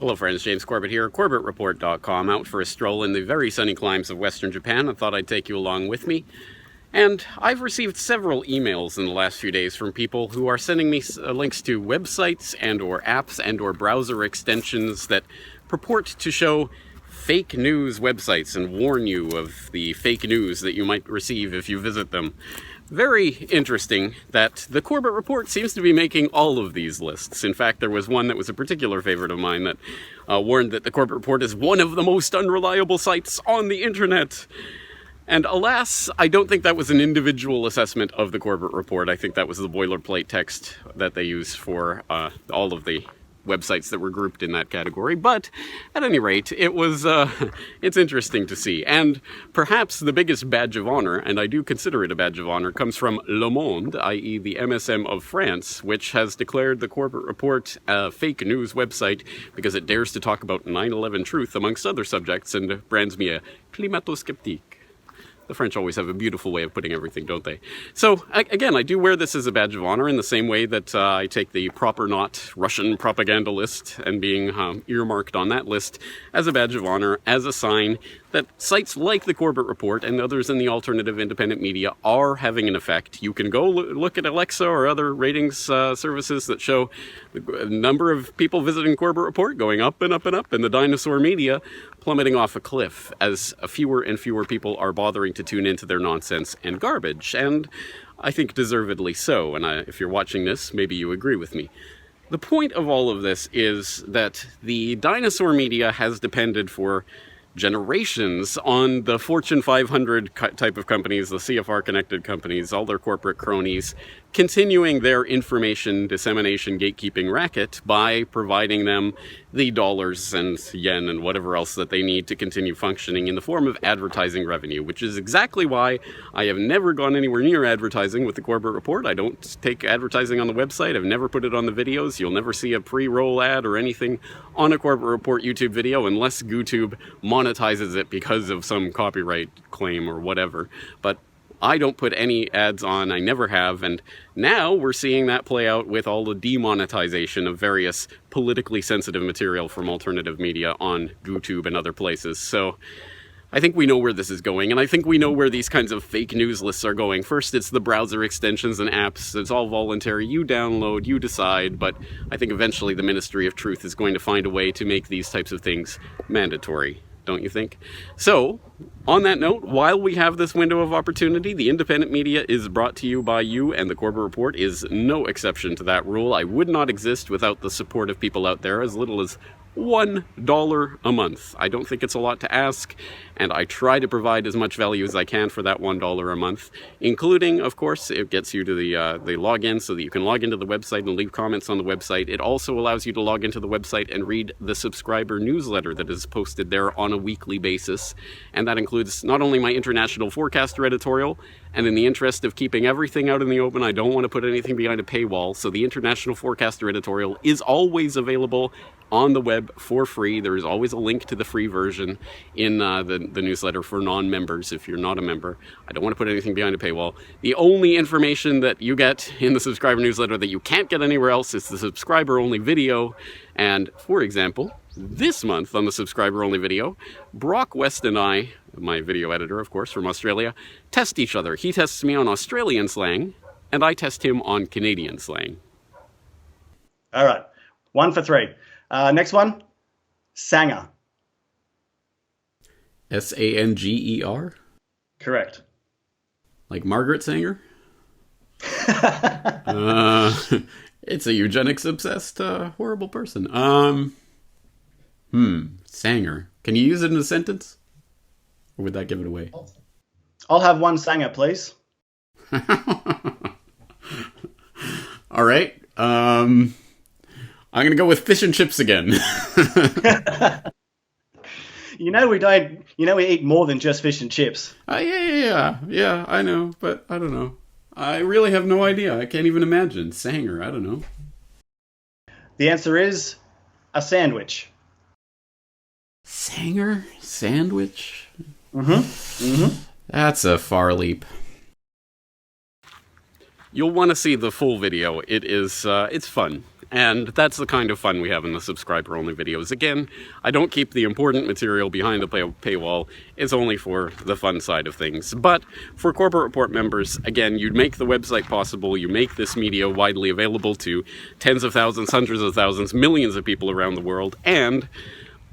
Hello friends, James Corbett here, CorbettReport.com, out for a stroll in the very sunny climes of Western Japan. I thought I'd take you along with me. And I've received several emails in the last few days from people who are sending me links to websites and or apps and or browser extensions that purport to show fake news websites and warn you of the fake news that you might receive if you visit them. Very interesting that the Corbett Report seems to be making all of these lists. In fact, there was one that was a particular favorite of mine that warned that the Corbett Report is one of the most unreliable sites on the internet. And alas, I don't think that was an individual assessment of the Corbett Report. I think that was the boilerplate text that they use for all of the websites that were grouped in that category. But at any rate, it was it's interesting to see. And perhaps the biggest badge of honor, and I do consider it a badge of honor, comes from Le Monde, i.e. the MSM of France, which has declared the Corbett Report a fake news website because it dares to talk about 9/11 truth amongst other subjects and brands me a climato-skeptique. The French always have a beautiful way of putting everything, don't they? So, again, I do wear this as a badge of honor in the same way that I take the proper not Russian propaganda list and being earmarked on that list as a badge of honor, as a sign that sites like the Corbett Report and others in the alternative independent media are having an effect. You can go look at Alexa or other ratings services that show the number of people visiting Corbett Report going up and up and up, and the dinosaur media plummeting off a cliff as fewer and fewer people are bothering to tune into their nonsense and garbage. And I think deservedly so. And if you're watching this, maybe you agree with me. The point of all of this is that the dinosaur media has depended for generations on the Fortune 500 type of companies, the CFR connected companies, all their corporate cronies, continuing their information dissemination gatekeeping racket by providing them the dollars and yen and whatever else that they need to continue functioning in the form of advertising revenue, which is exactly why I have never gone anywhere near advertising with the Corbett Report. I don't take advertising on the website. I've never put it on the videos. You'll never see a pre-roll ad or anything on a Corbett Report YouTube video unless YouTube monetizes it because of some copyright claim or whatever. But I don't put any ads on, I never have, and now we're seeing that play out with all the demonetization of various politically sensitive material from alternative media on YouTube and other places. So I think we know where this is going, and I think we know where these kinds of fake news lists are going. First, it's the browser extensions and apps. It's all voluntary. You download, you decide, but I think eventually the Ministry of Truth is going to find a way to make these types of things mandatory. Don't you think? So, on that note, while we have this window of opportunity, the independent media is brought to you by you, and the Corbett Report is no exception to that rule. I would not exist without the support of people out there as little as $1 a month. I don't think it's a lot to ask, and I try to provide as much value as I can for that $1 a month, including, of course, it gets you to the login so that you can log into the website and leave comments on the website. It also allows you to log into the website and read the subscriber newsletter that is posted there on a weekly basis, and that includes not only my International Forecaster editorial, and in the interest of keeping everything out in the open, I don't want to put anything behind a paywall, so the International Forecaster editorial is always available on the web for free. There is always a link to the free version in the newsletter for non-members if you're not a member. I don't want to put anything behind a paywall. The only information that you get in the subscriber newsletter that you can't get anywhere else is the subscriber-only video. And, for example, this month on the subscriber-only video, Brock West and I, my video editor, of course, from Australia, test each other. He tests me on Australian slang, and I test him on Canadian slang. All right, 1 for 3. Next one, Sanger. Sanger? Correct. Like Margaret Sanger? It's a eugenics-obsessed, horrible person. Sanger. Can you use it in a sentence? Or would that give it away? I'll have one Sanger, please. All right. I'm going to go with fish and chips again. we eat more than just fish and chips. Yeah, I know, but I don't know. I really have no idea. I can't even imagine. Sanger, I don't know. The answer is a sandwich. Sanger? Sandwich? Mm-hmm. That's a far leap. You'll want to see the full video. It is, it's fun. And that's the kind of fun we have in the subscriber-only videos. Again, I don't keep the important material behind the paywall. It's only for the fun side of things. But for Corbett Report members, again, you make the website possible, you make this media widely available to tens of thousands, hundreds of thousands, millions of people around the world, and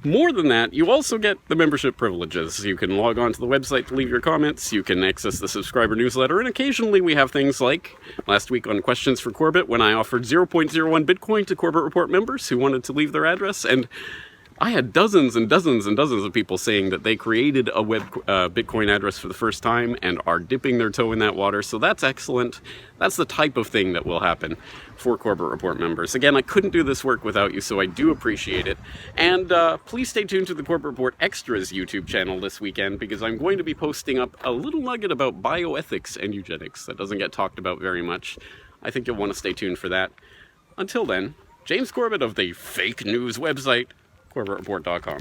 more than that, you also get the membership privileges. You can log on to the website to leave your comments, you can access the subscriber newsletter, and occasionally we have things like last week on Questions for Corbett when I offered 0.01 Bitcoin to Corbett Report members who wanted to leave their address, and I had dozens and dozens and dozens of people saying that they created a Bitcoin address for the first time and are dipping their toe in that water, so that's excellent. That's the type of thing that will happen for Corbett Report members. Again, I couldn't do this work without you, so I do appreciate it. And please stay tuned to the Corbett Report Extras YouTube channel this weekend, because I'm going to be posting up a little nugget about bioethics and eugenics that doesn't get talked about very much. I think you'll want to stay tuned for that. Until then, James Corbett of the fake news website, CorbettReport.com.